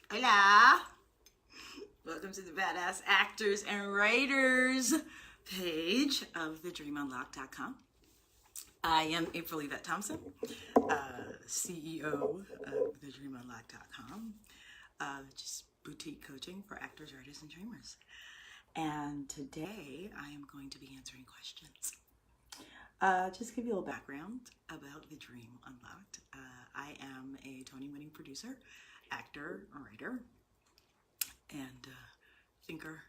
Hola! Welcome to the Badass Actors and Writers page of thedreamunlocked.com. I am April Yvette Thompson, CEO of thedreamunlocked.com, which is boutique coaching for actors, writers, and dreamers. And today I am going to be answering questions. Just give you a little background about The Dream Unlocked. I am a Tony-winning producer, actor, writer, and thinker,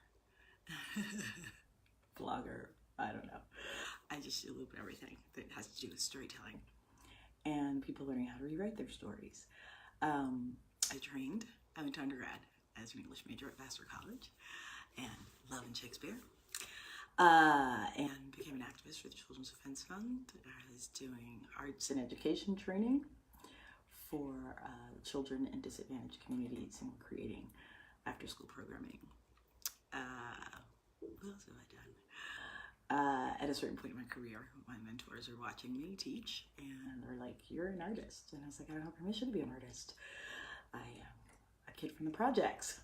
blogger. I don't know. I just do a little bit of everything that has to do with storytelling and people learning how to rewrite their stories. I went to undergrad as an English major at Vassar College and loving Shakespeare. And became an activist for the Children's Defense Fund. I was doing arts and education training for children in disadvantaged communities and creating after-school programming. What else have I done? At a certain point in my career, my mentors are watching me teach and are like, "You're an artist." And I was like, "I don't have permission to be an artist. I am a kid from the projects.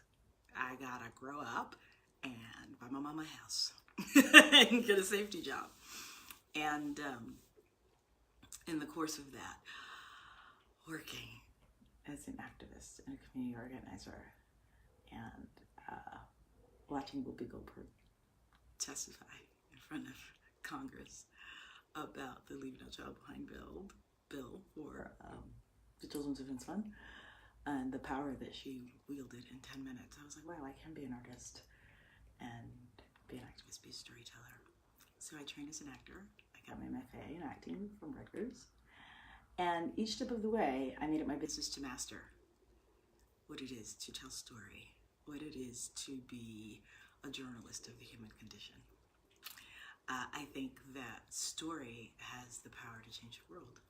I gotta grow up and buy my mama a house and get a safety job." And in the course of that, working as an activist and a community organizer and watching Whoopi Goldberg testify in front of Congress about the Leave No Child Behind bill for the Children's Defense Fund and the power that she wielded in 10 minutes. I was like, wow, I can be an artist and be an activist, be a storyteller. So I trained as an actor. I got my MFA in acting from Rutgers. And each step of the way, I made it my business to master what it is to tell story, what it is to be a journalist of the human condition. I think that story has the power to change the world,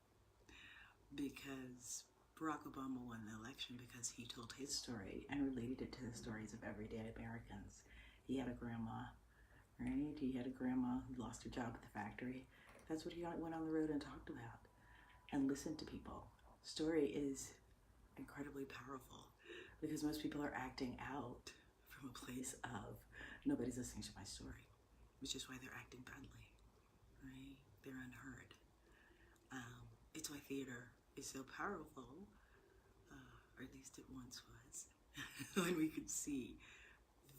because Barack Obama won the election because he told his story and related it to the stories of everyday Americans. He had a grandma, right? He had a grandma who lost her job at the factory. That's what he went on the road and talked about and listened to people. Story is incredibly powerful because most people are acting out from a place of nobody's listening to my story, which is why they're acting badly, right? They're unheard. It's why theater is so powerful, or at least it once was, when we could see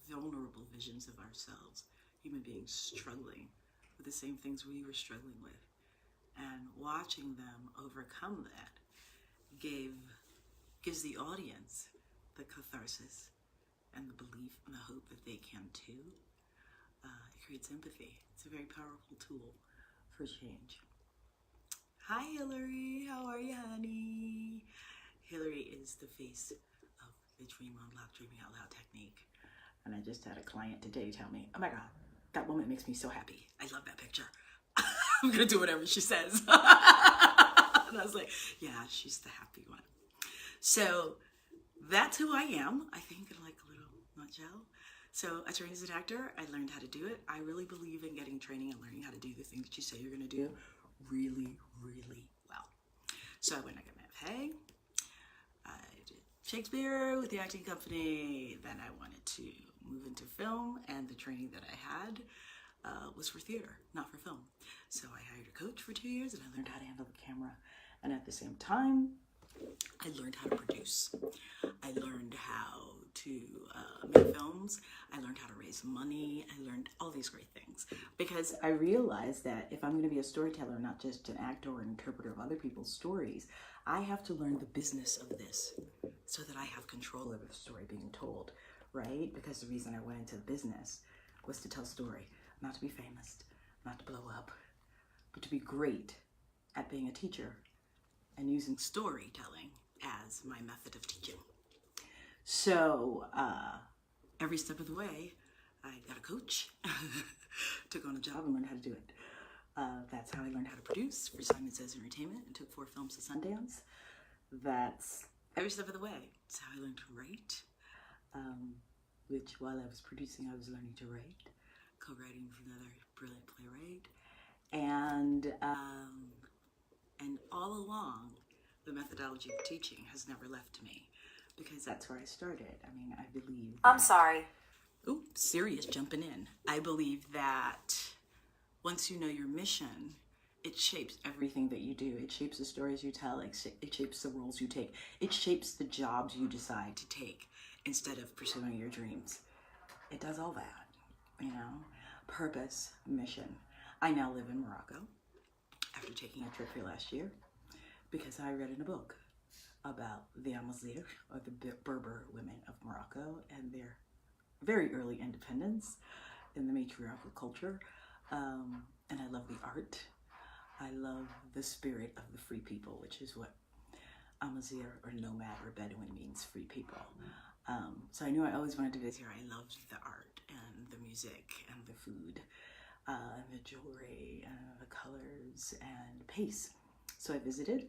vulnerable visions of ourselves, human beings struggling with the same things we were struggling with, and watching them overcome that gives the audience the catharsis and the belief and the hope that they can too. It creates empathy. It's a very powerful tool for change. Hi, Hillary. How are you, honey? Hillary is the face of the Dream Unlocked, Dreaming Out Loud technique. And I just had a client today tell me, "Oh my God, that woman makes me so happy. I love that picture. I'm going to do whatever she says." And I was like, yeah, she's the happy one. So that's who I am, I think, in like a little nutshell. So I trained as an actor. I learned how to do it. I really believe in getting training and learning how to do the things that you say you're going to do really, really well. So when I got my FA, I did Shakespeare with the acting company. Then I wanted to move into film, and the training that I had was for theater, not for film. So I hired a coach for 2 years, and I learned how to handle the camera. And at the same time, I learned how to produce. I learned how to make films. I learned how to raise money. I learned all these great things because I realized that if I'm going to be a storyteller, not just an actor or an interpreter of other people's stories, I have to learn the business of this so that I have control over the story being told, right? Because the reason I went into the business was to tell story, not to be famous, not to blow up, but to be great at being a teacher and using storytelling as my method of teaching. So every step of the way, I got a coach, took on a job and learned how to do it. That's how I learned how to produce for Simon Says Entertainment and took 4 films to Sundance. That's every step of the way. It's how I learned to write, which while I was producing, I was learning to write, co-writing with another brilliant playwright. And all along, the methodology of teaching has never left me because that's where I started. I mean, I believe I'm that, sorry. ooh, Siri is jumping in. I believe that once you know your mission, it shapes everything that you do. It shapes the stories you tell. It shapes the roles you take. It shapes the jobs you decide to take instead of pursuing your dreams. It does all that, you know? Purpose, mission. I now live in Morocco after taking a trip here last year because I read in a book about the Amazigh, or the Berber women of Morocco, and their very early independence in the matriarchal culture. And I love the art. I love the spirit of the free people, which is what Amazigh or nomad or Bedouin means, free people. So I knew I always wanted to visit here. I loved the art and the music and the food, the jewelry, the colors, and pace. So I visited,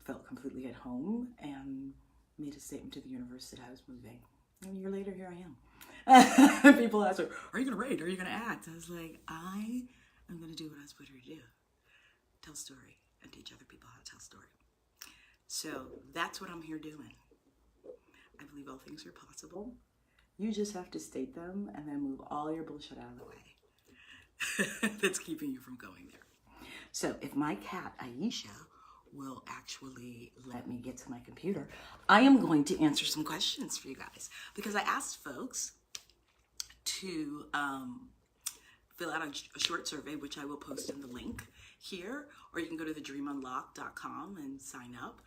felt completely at home, and made a statement to the universe that I was moving. And a year later, here I am. People ask me, are you going to write? Are you going to act? I was like, I am going to do what I was put here to do. Tell story and teach other people how to tell story. So that's what I'm here doing. I believe all things are possible. You just have to state them and then move all your bullshit out of the way. That's keeping you from going there. So if my cat, Aisha, will actually let me get to my computer, I am going to answer some questions for you guys, because I asked folks to fill out a short survey, which I will post in the link here, or you can go to thedreamunlock.com and sign up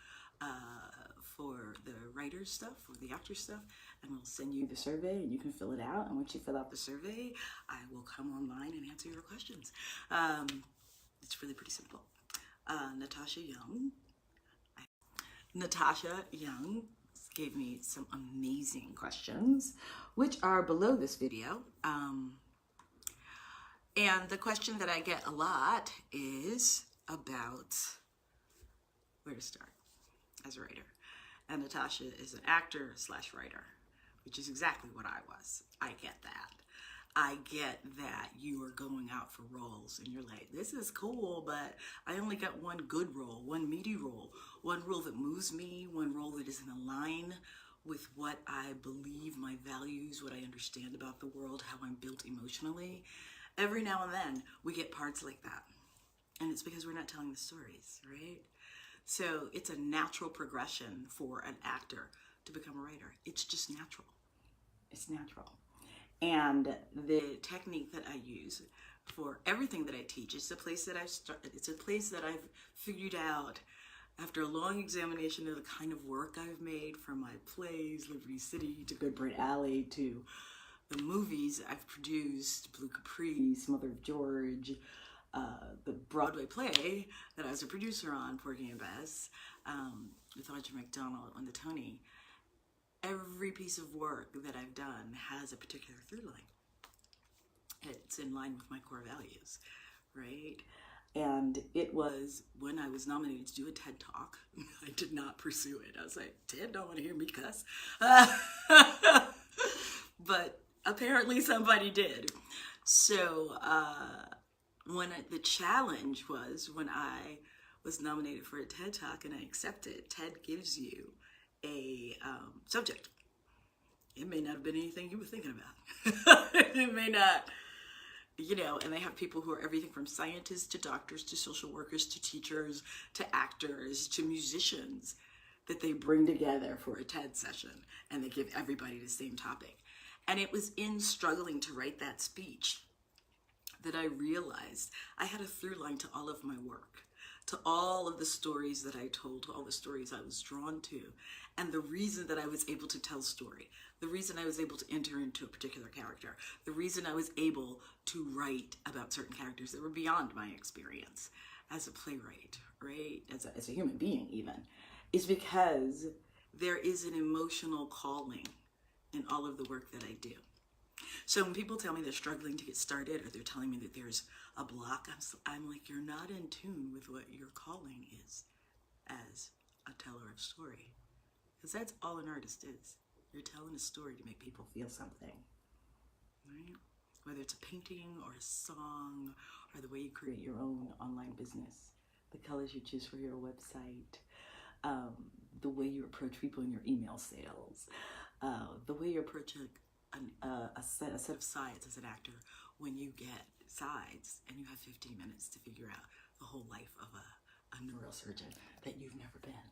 for the writer stuff or the actor stuff, and we'll send you the survey and you can fill it out. And once you fill out the survey, I will come online and answer your questions. It's really pretty simple. Natasha Young gave me some amazing questions, which are below this video. And the question that I get a lot is about where to start as a writer. And Natasha is an actor / writer, which is exactly what I was. I get that. I get that you are going out for roles and you're like, this is cool, but I only got one good role, one meaty role, one role that moves me, one role that is in line with what I believe, my values, what I understand about the world, how I'm built emotionally. Every now and then we get parts like that. And it's because we're not telling the stories, right? So it's a natural progression for an actor to become a writer. It's just natural. It's natural. And the technique that I use for everything that I teach, it's a place that it's a place that I've figured out after a long examination of the kind of work I've made, from my plays, Liberty City, to Good Bright Alley, to the movies I've produced, Blue Caprice, Mother of George, the Broadway play that I was a producer on, Porgy and Bess, with Audra McDonald on the Tony. Every piece of work that I've done has a particular through line. It's in line with my core values, right? And it was when I was nominated to do a TED Talk. I did not pursue it. I was like, TED don't want to hear me cuss. But apparently somebody did. So the challenge was when I was nominated for a TED Talk and I accepted. TED gives you a subject. It may not have been anything you were thinking about. It may not, and they have people who are everything from scientists to doctors to social workers to teachers to actors to musicians that they bring together for a TED session, and they give everybody the same topic. And it was in struggling to write that speech that I realized I had a through line to all of my work, to all of the stories that I told, to all the stories I was drawn to. And the reason that I was able to tell story, the reason I was able to enter into a particular character, the reason I was able to write about certain characters that were beyond my experience as a playwright, right? As a human being even, is because there is an emotional calling in all of the work that I do. So when people tell me they're struggling to get started, or they're telling me that there's a block, I'm like, you're not in tune with what your calling is as a teller of story. Because that's all an artist is. You're telling a story to make people feel something, right? Whether it's a painting or a song, or the way you create your own online business, the colors you choose for your website, the way you approach people in your email sales, the way you approach a set of sides as an actor when you get sides and you have 15 minutes to figure out the whole life of a neurosurgeon that you've never been.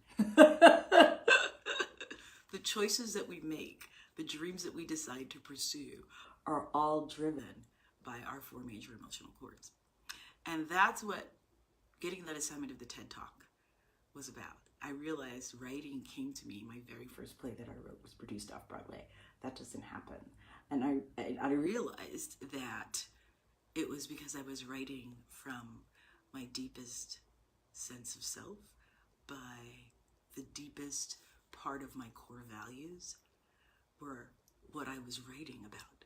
The choices that we make, the dreams that we decide to pursue are all driven by our 4 major emotional cords. And that's what getting that assignment of the TED Talk was about. I realized writing came to me. My very first play that I wrote was produced off Broadway. That doesn't happen. And I realized that it was because I was writing from my deepest sense of self, by the deepest part of my core values were what I was writing about,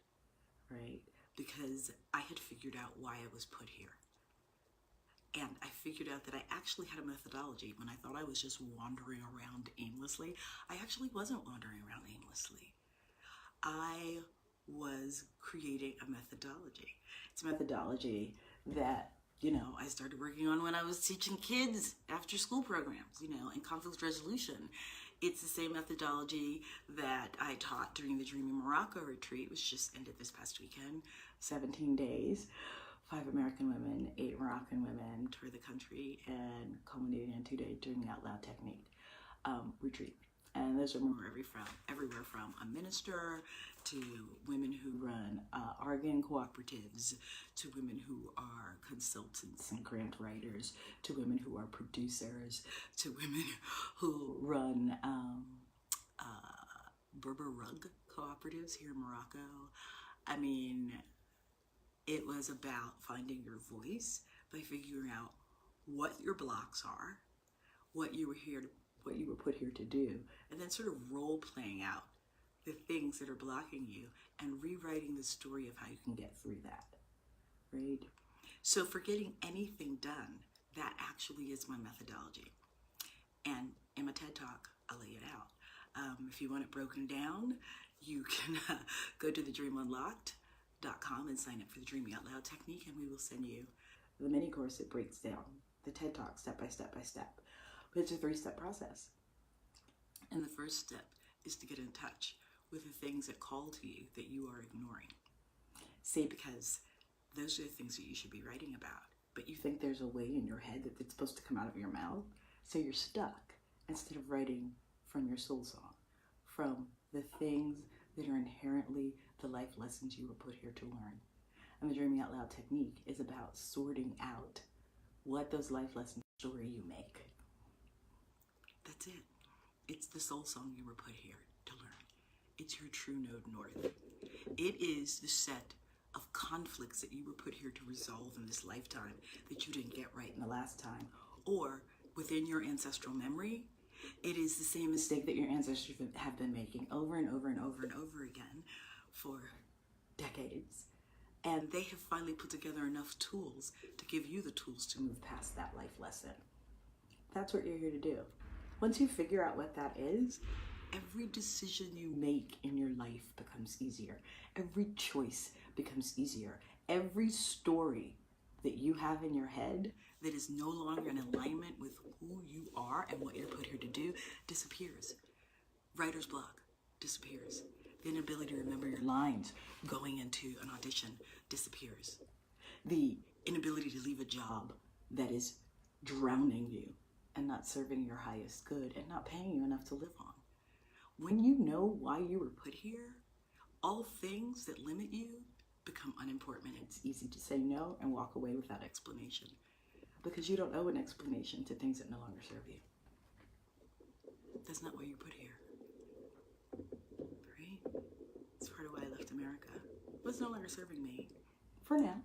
right? Because I had figured out why I was put here. And I figured out that I actually had a methodology. When I thought I was just wandering around aimlessly, I actually wasn't wandering around aimlessly. I was creating a methodology. It's a methodology that, I started working on when I was teaching kids after school programs, and conflict resolution. It's the same methodology that I taught during the Dreaming Morocco retreat, which just ended this past weekend. 17 days, 5 American women, 8 Moroccan women toured the country and culminated in a 2-day Dreaming Out Loud technique retreat. And those are everywhere from a minister to women who run Argan cooperatives, to women who are consultants and grant writers, to women who are producers, to women who run Berber rug cooperatives here in Morocco. I mean, it was about finding your voice by figuring out what your blocks are, what you were put here to do, and then sort of role-playing out the things that are blocking you and rewriting the story of how you can get through that, right? So for getting anything done, that actually is my methodology. And in my TED Talk, I'll lay it out. If you want it broken down, you can go to thedreamunlocked.com and sign up for the Dreaming Out Loud technique, and we will send you the mini course that breaks down the TED Talk step by step by step. But it's a 3-step process. And the first step is to get in touch with the things that call to you that you are ignoring. Say, because those are the things that you should be writing about, but you think there's a way in your head that it's supposed to come out of your mouth, so you're stuck instead of writing from your soul song, from the things that are inherently the life lessons you were put here to learn. And the Dreaming Out Loud technique is about sorting out what those life lessons story you make. That's it. It's the soul song you were put here to learn. It's your true node north. It is the set of conflicts that you were put here to resolve in this lifetime that you didn't get right in the last time. Or within your ancestral memory, it is the same mistake that your ancestors have been making over and over and over and over again for decades. And they have finally put together enough tools to give you the tools to move past that life lesson. That's what you're here to do. Once you figure out what that is, every decision you make in your life becomes easier. Every choice becomes easier. Every story that you have in your head that is no longer in alignment with who you are and what you're put here to do disappears. Writer's block disappears. The inability to remember your lines going into an audition disappears. The inability to leave a job that is drowning you and not serving your highest good and not paying you enough to live on. When you know why you were put here, all things that limit you become unimportant. It's easy to say no and walk away without explanation, because you don't owe an explanation to things that no longer serve you. That's not why you're put here, right? It's part of why I left America. What's no longer serving me for now.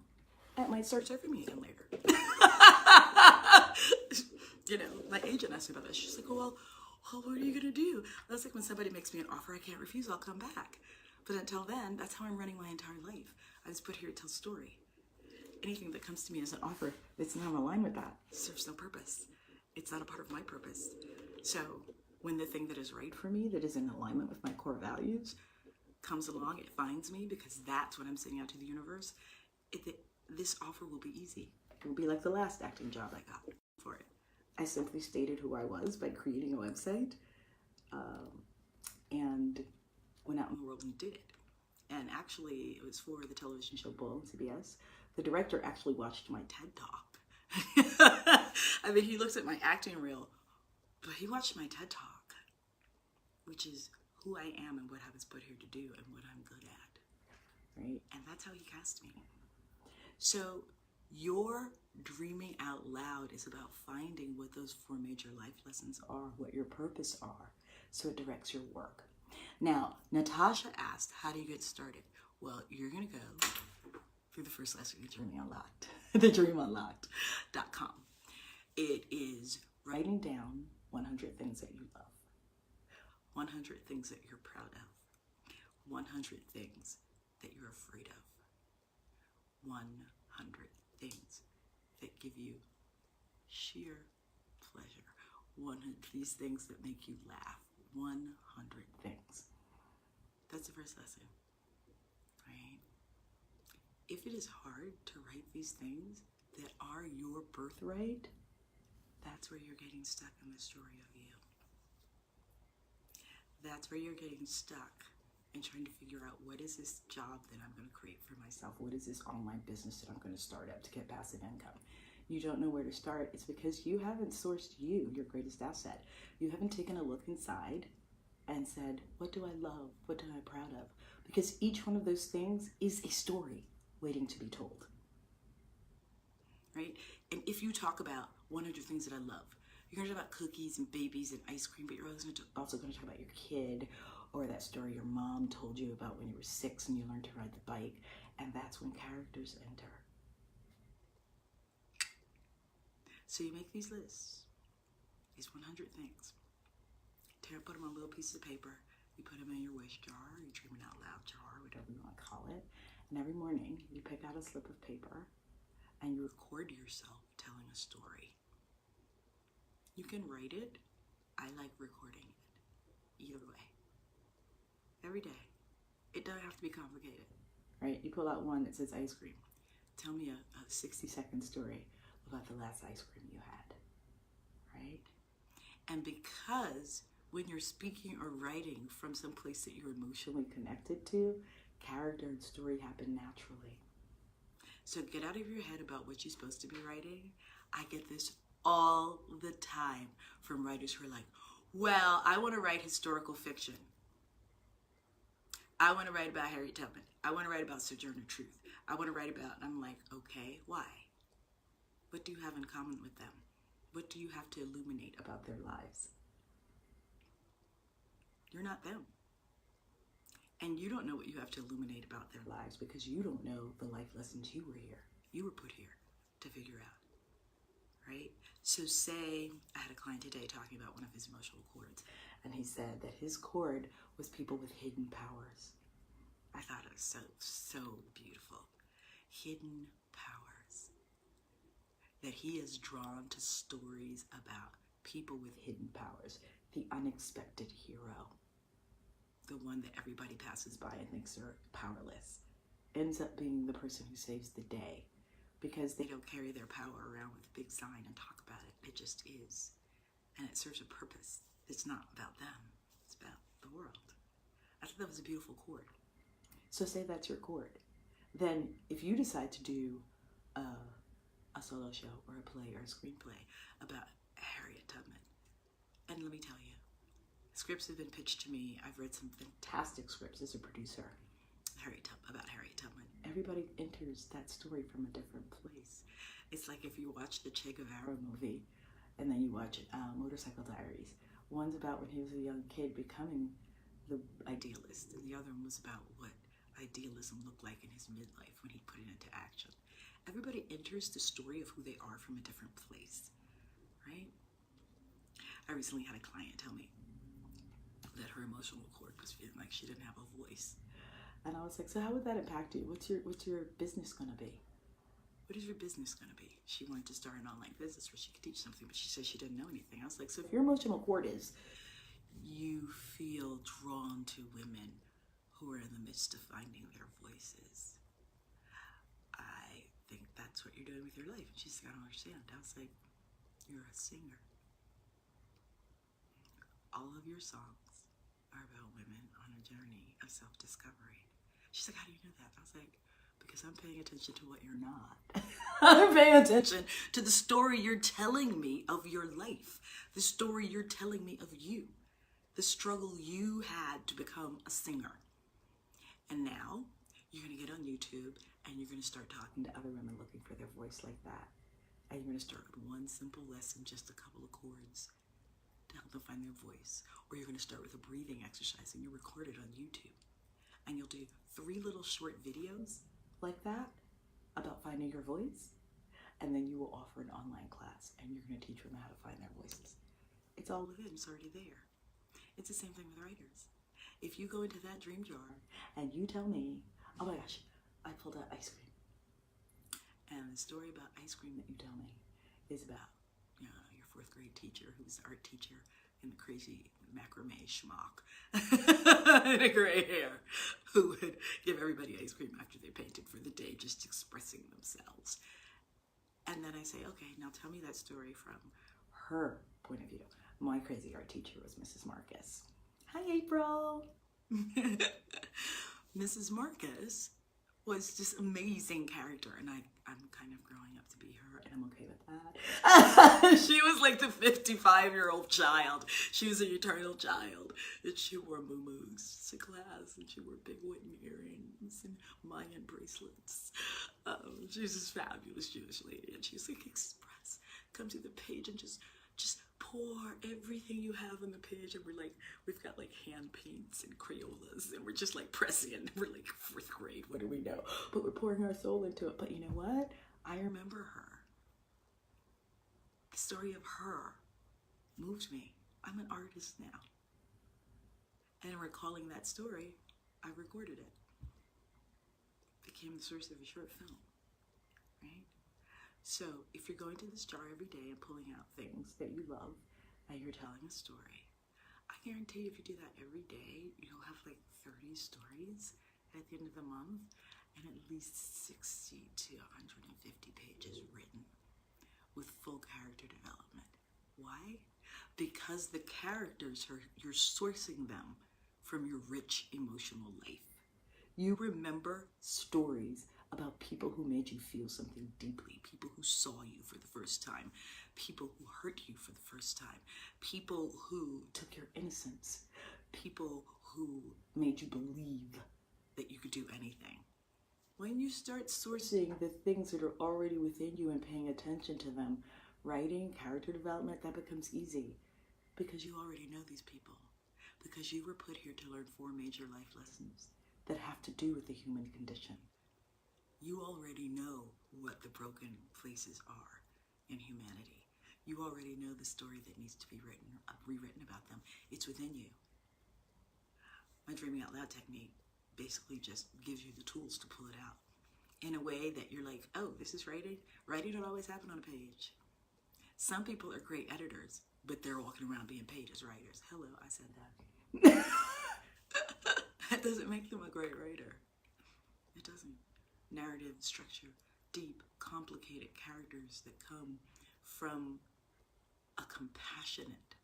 It might start serving me again later. My agent asked me about this. She's like, well, what are you going to do? That's like when somebody makes me an offer I can't refuse, I'll come back. But until then, that's how I'm running my entire life. I was put here to tell story. Anything that comes to me as an offer that's not in line with that serves no purpose. It's not a part of my purpose. So when the thing that is right for me, that is in alignment with my core values, comes along, it finds me, because that's what I'm sending out to the universe, this offer will be easy. It will be like the last acting job I got for it. I simply stated who I was by creating a website and went out in the world and did it. And actually, it was for the television show Bull on CBS. The director actually watched my TED Talk. I mean, he looks at my acting reel, but he watched my TED Talk, which is who I am and what I was put here to do and what I'm good at, right? And that's how he cast me. So your dreaming out loud is about finding what those 4 major life lessons are, what your purpose are, so it directs your work. Now, Natasha asked, how do you get started? Well, you're going to go through the first lesson of Dreaming Unlocked, thedreamunlocked.com. It is writing down 100 things that you love, 100 things that you're proud of, 100 things that you're afraid of, 100 things that give you sheer pleasure, 100 these things that make you laugh, 100 things. That's the first lesson, right? If it is hard to write these things that are your birthright, that's where you're getting stuck in the story of you. That's where you're getting stuck and trying to figure out, what is this job that I'm going to create for myself? What is this online business that I'm going to start up to get passive income? You don't know where to start. It's because you haven't sourced you, your greatest asset. You haven't taken a look inside and said, what do I love? What am I proud of? Because each one of those things is a story waiting to be told, right? And if you talk about 100 things that I love, you're going to talk about cookies and babies and ice cream, but you're also going to talk about your kid, or that story your mom told you about when you were 6 and you learned to ride the bike. And that's when characters enter. So you make these lists, these 100 things. Put them on little pieces of paper. You put them in your wish jar, your dreaming out loud jar, whatever you want to call it. And every morning you pick out a slip of paper and you record yourself telling a story. You can write it. I like recording it. Either way. Every day. It doesn't have to be complicated, right? You pull out one that says ice cream. Tell me a 60-second story about the last ice cream you had, right? And because when you're speaking or writing from some place that you're emotionally connected to, character and story happen naturally. So get out of your head about what you're supposed to be writing. I get this all the time from writers who are like, well, I want to write historical fiction. I want to write about Harriet Tubman. I want to write about Sojourner Truth. I want to write about, and I'm like, okay, why? What do you have in common with them? What do you have to illuminate about their lives? You're not them. And you don't know what you have to illuminate about their lives because you don't know the life lessons you were put here to figure out, right? So say I had a client today talking about one of his emotional cords, and he said that his cord was people with hidden powers. I thought it was so beautiful. Hidden powers. That he is drawn to stories about people with hidden powers. The unexpected hero. The one that everybody passes by and thinks are powerless, ends up being the person who saves the day because they don't carry their power around with a big sign and talk about it. It just is. And it serves a purpose. It's not about them. It's about the world. I thought that was a beautiful chord. So say that's your chord. Then if you decide to do a solo show or a play or a screenplay about Harriet Tubman, and let me tell you, scripts have been pitched to me. I've read some fantastic scripts as a producer about Harriet Tubman. Everybody enters that story from a different place. It's like if you watch the Che Guevara movie and then you watch Motorcycle Diaries. One's about when he was a young kid becoming the idealist, and the other one was about what idealism looked like in his midlife when he put it into action. Everybody enters the story of who they are from a different place, right? I recently had a client tell me that her emotional cord was feeling like she didn't have a voice. And I was like, so how would that impact you? What's your business gonna be? What is your business gonna be? She wanted to start an online business where she could teach something, but she said she didn't know anything. I was like, so if your emotional cord is you feel drawn to women who are in the midst of finding their voices, I think that's what you're doing with your life. And she's like, I don't understand. I was like, you're a singer. All of your songs of self-discovery. She's like, how do you know that? I was like, because I'm paying attention to what you're not. I'm paying attention to the story you're telling me of your life, the story you're telling me of you, the struggle you had to become a singer. And now you're going to get on YouTube and you're going to start talking to other women looking for their voice like that. And you're going to start with one simple lesson, just a couple of chords to help them find their voice. Or you're going to start with a breathing exercise and you record it on YouTube. And you'll do 3 little short videos like that about finding your voice. And then you will offer an online class and you're going to teach women how to find their voices. It's all within, it's already there. It's the same thing with writers. If you go into that dream jar and you tell me, oh my gosh, I pulled out ice cream. And the story about ice cream that you tell me is about, you know, your 4th grade teacher who was the art teacher and the crazy macrame schmuck and a gray hair who would give everybody ice cream after they painted for the day, just expressing themselves. And then I say, okay, now tell me that story from her point of view. My crazy art teacher was Mrs. Marcus. Hi, April. Mrs. Marcus was this amazing character, and I'm kind of growing up to be her, and I'm okay with that. She was like the 55-year-old child. She was an eternal child, and she wore muumuus to class, and she wore big wooden earrings and Mayan bracelets. She was this fabulous Jewish lady, and she's like, express, come to the page and just pour everything you have on the page. And we've got like hand paints and Crayolas, and we're just like pressing it. We're like 4th grade, what do we know? But we're pouring our soul into it. But you know what? I remember her. The story of her moved me. I'm an artist now. And recalling that story, I recorded it. Became the source of a short film, right? So if you're going to this jar every day and pulling out things that you love and you're telling a story, I guarantee if you do that every day, you'll have like 30 stories at the end of the month and at least 60 to 150 pages written with full character development. Why? Because the characters, you're sourcing them from your rich emotional life. You remember stories about people who made you feel something deeply, people who saw you for the first time, people who hurt you for the first time, people who took your innocence, people who made you believe that you could do anything. When you start sourcing the things that are already within you and paying attention to them, writing, character development, that becomes easy because you already know these people, because you were put here to learn 4 major life lessons that have to do with the human condition. You already know what the broken places are in humanity. You already know the story that needs to be rewritten about them. It's within you. My Dreaming Out Loud technique basically just gives you the tools to pull it out in a way that you're like, oh, this is writing. Writing don't always happen on a page. Some people are great editors, but they're walking around being pages writers. Hello, I said that. That doesn't make them a great writer. It doesn't. Narrative structure, deep, complicated characters that come from a compassionate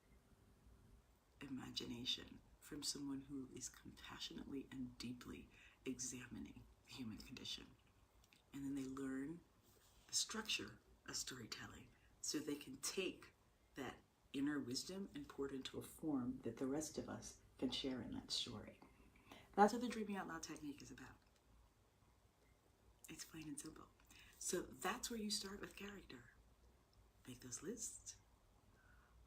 imagination, from someone who is compassionately and deeply examining the human condition. And then they learn the structure of storytelling so they can take that inner wisdom and pour it into a form that the rest of us can share in that story. That's what the Dreaming Out Loud technique is about. It's plain and simple. So that's where you start with character. Make those lists,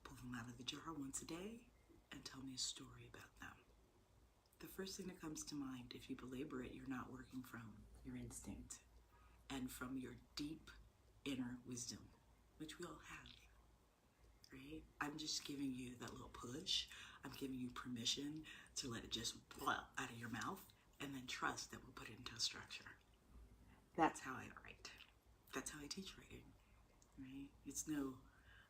pull them out of the jar once a day, and tell me a story about them. The first thing that comes to mind, if you belabor it, you're not working from your instinct and from your deep inner wisdom, which we all have, right? I'm just giving you that little push. I'm giving you permission to let it just blow out of your mouth and then trust that we'll put it into a structure. That's how I write. That's how I teach writing, right? It's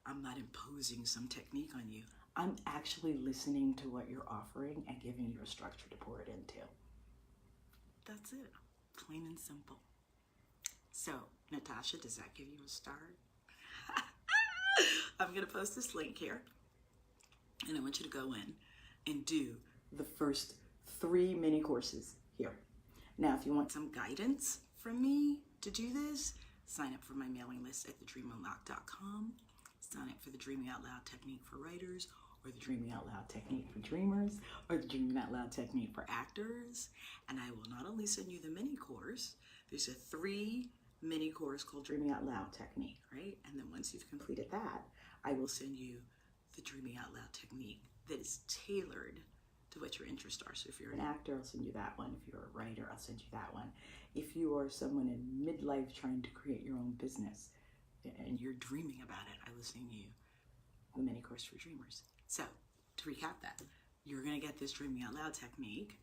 I'm not imposing some technique on you. I'm actually listening to what you're offering and giving you a structure to pour it into. That's it, plain and simple. So, Natasha, does that give you a start? I'm gonna post this link here, and I want you to go in and do the first 3 mini courses here. Now, if you want some guidance from me to do this, sign up for my mailing list at thedreamunlock.com. Sign up for the Dreaming Out Loud technique for writers, or the Dreaming Out Loud technique for dreamers, or the Dreaming Out Loud technique for actors. And I will not only send you the mini course, there's a 3 mini course called Dreaming Out Loud technique, right? And then once you've completed that, I will send you the Dreaming Out Loud technique that is tailored to what your interests are. So if you're an actor, I'll send you that one. If you're a writer, I'll send you that one. If you are someone in midlife trying to create your own business and you're dreaming about it, I will send you the mini course for dreamers. So to recap that, you're gonna get this Dreaming Out Loud technique,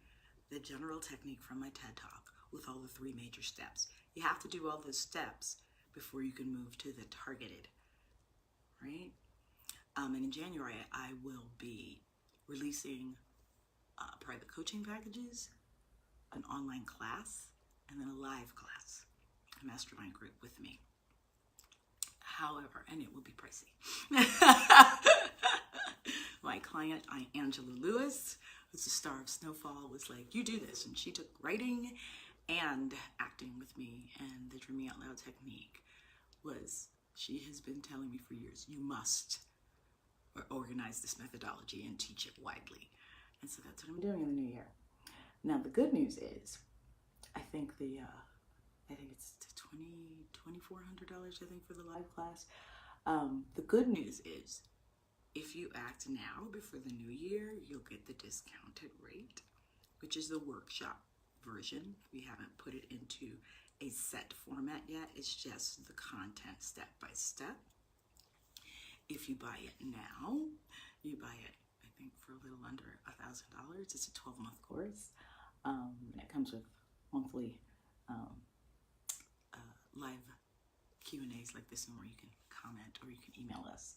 the general technique from my TED Talk with all the 3 major steps. You have to do all those steps before you can move to the targeted, right? And in January, I will be releasing private coaching packages, an online class, and then a live class, a mastermind group with me. However, and it will be pricey. My client, Angela Lewis, who's the star of Snowfall, was like, you do this. And she took writing and acting with me. And the Dreaming Out Loud technique was, she has been telling me for years, you must organize this methodology and teach it widely. And so that's what I'm doing in the new year. Now, the good news is, I think it's $2,400, I think, for the live class. The good news is, if you act now before the new year, you'll get the discounted rate, which is the workshop version. We haven't put it into a set format yet. It's just the content step by step. If you buy it now, you buy it, I think, for a little under $1,000. It's a 12-month course. And it comes with monthly live Q&As like this one where you can comment or you can email us.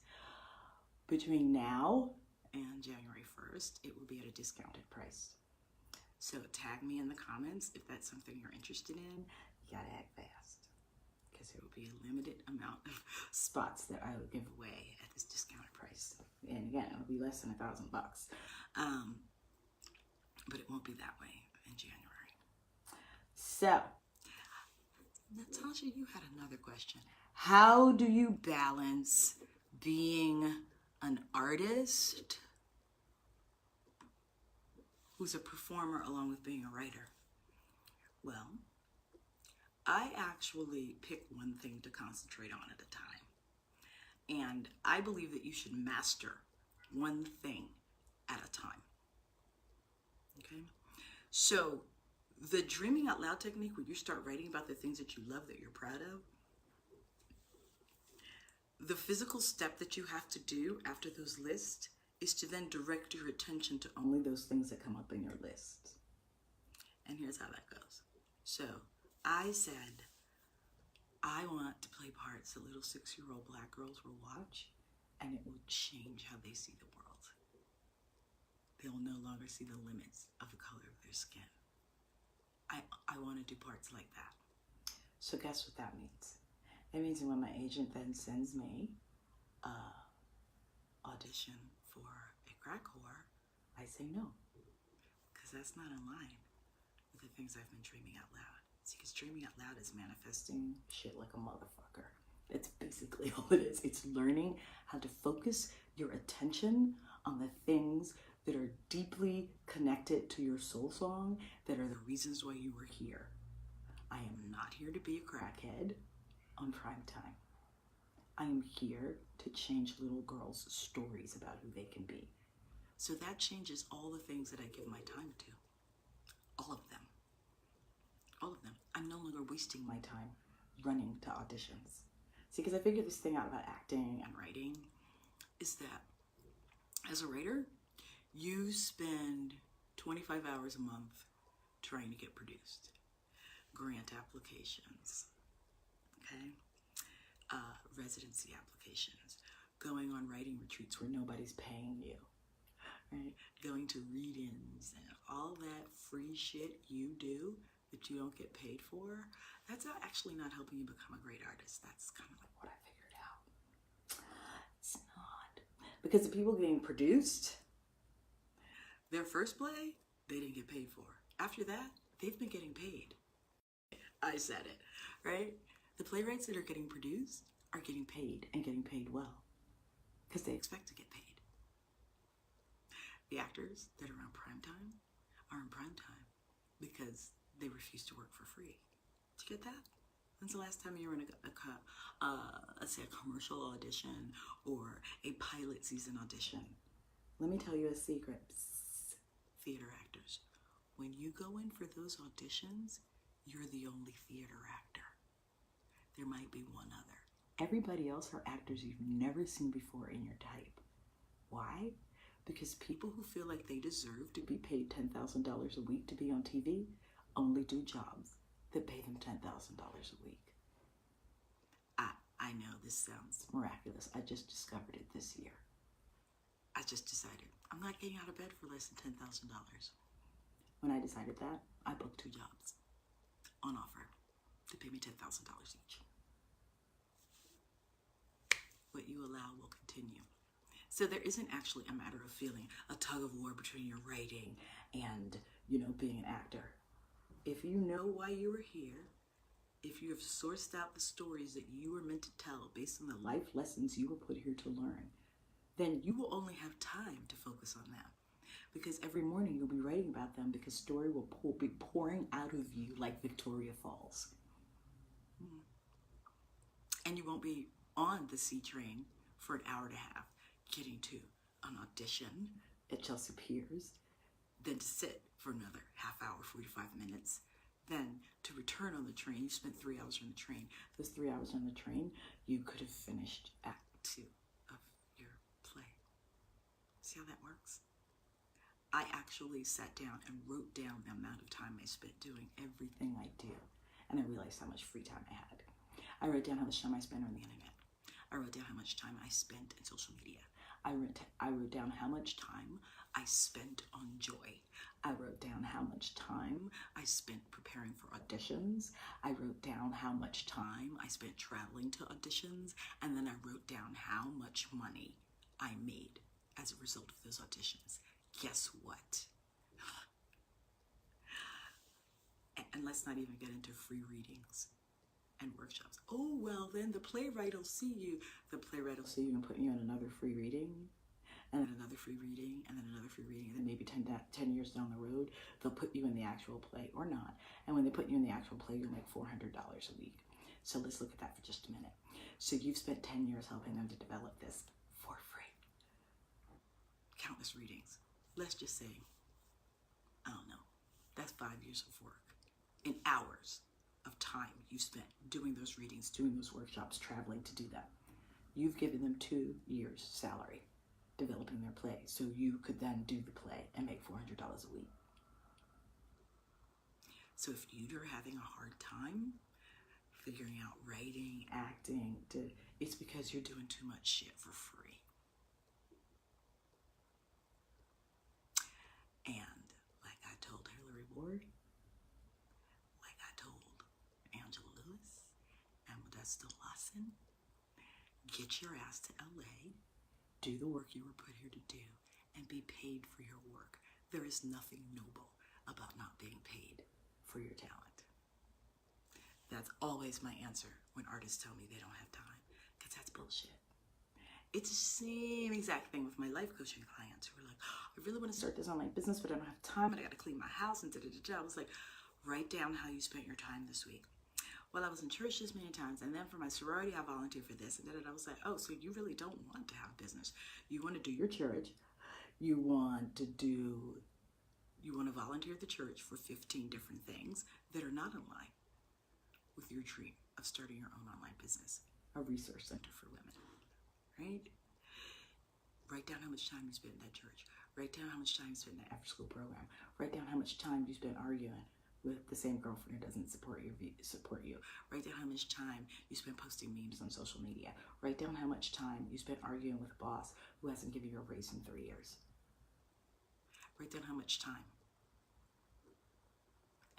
Between now and January 1st, it will be at a discounted price. So tag me in the comments if that's something you're interested in. You gotta act fast, because there will be a limited amount of spots that I will give away at this discounted price. And again, it'll be less than $1,000. But it won't be that way in January. So, Natasha, you had another question. How do you balance being an artist who's a performer along with being a writer? Well, I actually pick one thing to concentrate on at a time. And I believe that you should master one thing at a time. Okay? So the Dreaming Out Loud technique, when you start writing about the things that you love, that you're proud of, the physical step that you have to do after those lists is to then direct your attention to only those things that come up in your list. And here's how that goes. So I said, I want to play parts that little 6-year-old Black girls will watch, and it will change how they see the world. They'll no longer see the limits of the color of their skin. I want to do parts like that. So guess what that means? It means when my agent then sends me audition for a crack whore, I say no, because that's not in line with the things I've been dreaming out loud. See, because dreaming out loud is manifesting shit like a motherfucker. That's basically all it is. It's learning how to focus your attention on the things that are deeply connected to your soul song, that are the reasons why you were here. I am not here to be a crackhead on prime time. I am here to change little girls' stories about who they can be. So that changes all the things that I give my time to. All of them. All of them. I'm no longer wasting my time running to auditions. See, because I figured this thing out about acting and writing is that as a writer, you spend 25 hours a month trying to get produced. Grant applications, okay? Residency applications, going on writing retreats where nobody's paying you, right? Going to read-ins and all that free shit you do that you don't get paid for, that's actually not helping you become a great artist. That's kind of like what I figured out. It's not. Because the people getting produced, their first play they didn't get paid for. After that, they've been getting paid. I said it, right? The playwrights that are getting produced are getting paid and getting paid well because they expect to get paid. The actors that are on prime time are in prime time because they refuse to work for free. Did you get that? When's the last time you were in let's say a commercial audition or a pilot season audition? Let me tell you a secret. Psst, theater actors. When you go in for those auditions, you're the only theater actor. There might be one other. Everybody else are actors you've never seen before in your type. Why? Because people who feel like they deserve to be paid $10,000 a week to be on TV only do jobs that pay them $10,000 a week. I know this sounds miraculous. I just discovered it this year. I just decided I'm not getting out of bed for less than $10,000. When I decided that, I booked 2 jobs on offer to pay me $10,000 each. What you allow will continue. So there isn't actually a matter of feeling a tug of war between your writing and, being an actor. If you know why you were here, if you have sourced out the stories that you were meant to tell based on the life lessons you were put here to learn, then you will only have time to focus on them. Because every morning you'll be writing about them because story will be pouring out of you like Victoria Falls. And you won't be on the C train for an hour and a half getting to an audition at Chelsea Piers, then to sit for another half hour, 45 minutes, then to return on the train. You spent 3 hours on the train. Those 3 hours on the train, you could have finished Act 2 of your play. See how that works? I actually sat down and wrote down the amount of time I spent doing everything I do, and I realized how much free time I had. I wrote down how much time I spent on the internet. I wrote down how much time I spent in social media. I wrote down how much time I spent on Joy. I wrote down how much time I spent preparing for auditions. I wrote down how much time I spent traveling to auditions. And then I wrote down how much money I made as a result of those auditions. Guess what? And let's not even get into free readings and workshops. Oh, well, then the playwright will see you. The playwright will see you and put you on another free reading, and then another free reading, and then another free reading, and then maybe 10 years down the road, they'll put you in the actual play or not. And when they put you in the actual play, you'll make $400 a week. So let's look at that for just a minute. So you've spent 10 years helping them to develop this for free. Countless readings. Let's just say, I don't know, that's 5 years of work in hours of time you spent doing those readings, doing those workshops, traveling to do that. You've given them 2 years' salary developing their play, so you could then do the play and make $400 a week. So if you're having a hard time figuring out writing, acting, it's because you're doing too much shit for free. And like I told Hillary Ward, like I told Angela Lewis and Modesta Lawson, get your ass to LA, do the work you were put here to do, and be paid for your work. There is nothing noble about not being paid for your talent. That's always my answer when artists tell me they don't have time, because that's bullshit. It's the same exact thing with my life coaching clients who are like, I really want to start this online business, but I don't have time, and I got to clean my house, and da-da-da-da. I was like, write down how you spent your time this week. Well, I was in church this many times, and then for my sorority, I volunteered for this, and da-da-da. I was like, oh, so you really don't want to have business. You want to do your church. You want to volunteer at the church for 15 different things that are not in line with your dream of starting your own online business, a resource center for women, right? Write down how much time you spent in that church. Write down how much time you spent in that after-school program. Write down how much time you spent arguing with the same girlfriend who doesn't support you. Write down how much time you spent posting memes on social media. Write down how much time you spent arguing with a boss who hasn't given you a raise in 3 years. Write down how much time.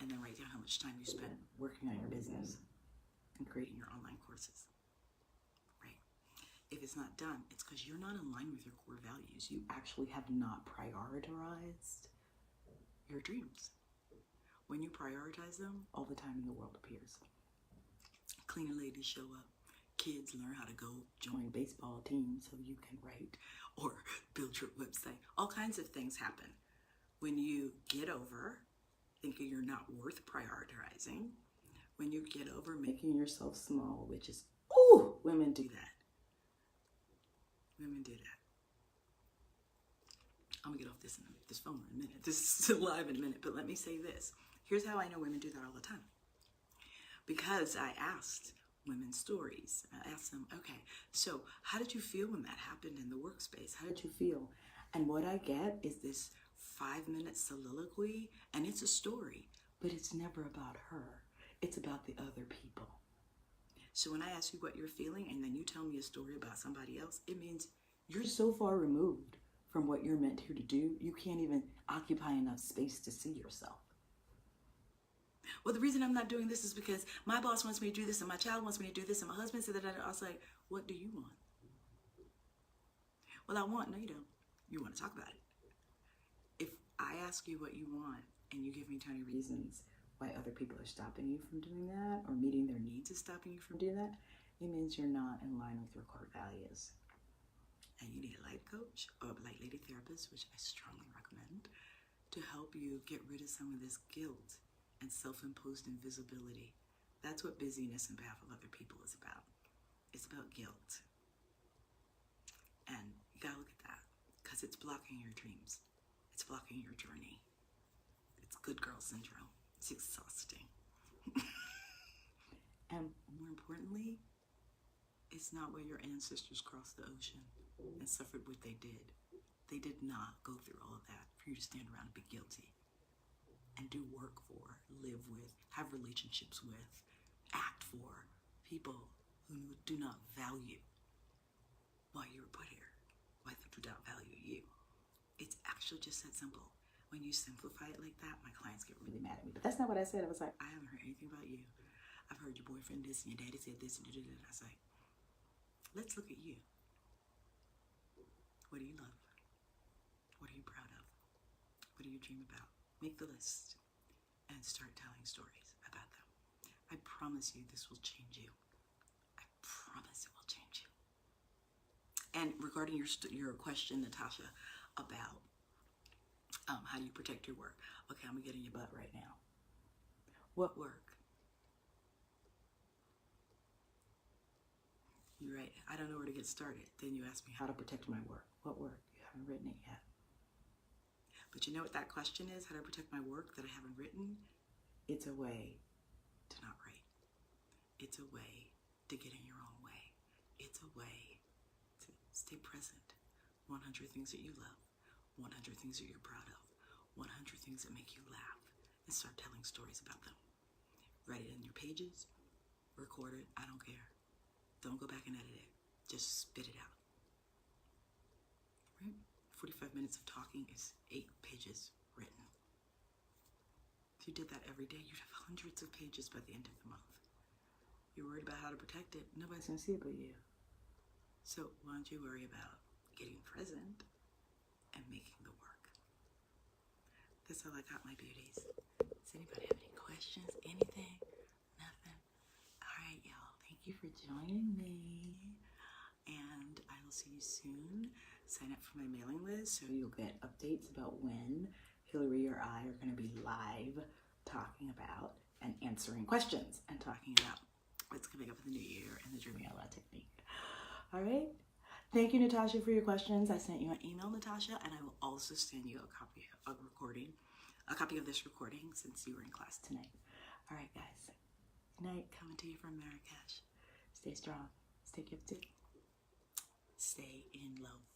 And then write down how much time you spent working on your business and creating your online courses. Right? If it's not done, it's because you're not in line with your core values. You actually have not prioritized your dreams. When you prioritize them, all the time in the world appears. Cleaner ladies show up. Kids learn how to go join baseball teams so you can write or build your website. All kinds of things happen. When you get over thinking you're not worth prioritizing, when you get over making yourself small, which is, ooh, women do that. Women do that. I'm gonna get off this phone in a minute. This is live in a minute, but let me say this. Here's how I know women do that all the time. Because I asked women's stories. I asked them, okay, so how did you feel when that happened in the workspace? How did you feel? And what I get is this 5-minute soliloquy, and it's a story, but it's never about her. It's about the other people. So when I ask you what you're feeling and then you tell me a story about somebody else, it means you're so far removed from what you're meant here to do, you can't even occupy enough space to see yourself. Well, the reason I'm not doing this is because my boss wants me to do this, and my child wants me to do this, and my husband said that. I was like, what do you want? Well, I want, no, you don't. You want to talk about it. If I ask you what you want and you give me 20 reasons why other people are stopping you from doing that, or meeting their needs is stopping you from doing that, it means you're not in line with your core values. And you need a life coach or a light lady therapist, which I strongly recommend, to help you get rid of some of this guilt and self-imposed invisibility. That's what busyness on behalf of other people is about. It's about guilt. And you gotta look at that, because it's blocking your dreams. It's blocking your journey. It's good girl syndrome. It's exhausting. And more importantly, it's not where your ancestors crossed the ocean and suffered what they did. They did not go through all of that for you to stand around and be guilty and do work for, live with, have relationships with, act for people who do not value why you were put here, why they do not value you. It's actually just that simple. When you simplify it like that, my clients get really mad at me. But that's not what I said. I was like, I haven't heard anything about you. I've heard your boyfriend this and your daddy said this and da-da-da. I was like, let's look at you. What do you love? What are you proud of? What do you dream about? Make the list and start telling stories about them. I promise you this will change you. I promise it will change you. And regarding your question, Natasha, about how do you protect your work? Okay, I'm gonna get in your butt right now. What work? You're right, I don't know where to get started. Then you ask me how to protect my work. What work? You haven't written it yet. But you know what that question is? How to protect my work that I haven't written? It's a way to not write. It's a way to get in your own way. It's a way to stay present. 100 things that you love. 100 things that you're proud of. 100 things that make you laugh. And start telling stories about them. Write it in your pages. Record it. I don't care. Don't go back and edit it. Just spit it out. Right? 45 minutes of talking is 8 pages written. If you did that every day, you'd have hundreds of pages by the end of the month. You're worried about how to protect it. Nobody's gonna see it but you. So why don't you worry about getting present and making the work? That's all I got, my beauties. Does anybody have any questions? Anything? Nothing? All right, y'all. Thank you for joining me. And I will see you soon. Sign up for my mailing list so you'll get updates about when Hillary or I are going to be live talking about and answering questions and talking about what's coming up in the new year and the Dreaming Out Loud technique. All right. Thank you, Natasha, for your questions. I sent you an email, Natasha, and I will also send you a copy of this recording since you were in class tonight. All right, guys. Good night. Coming to you from Marrakesh. Stay strong. Stay gifted. Stay in love.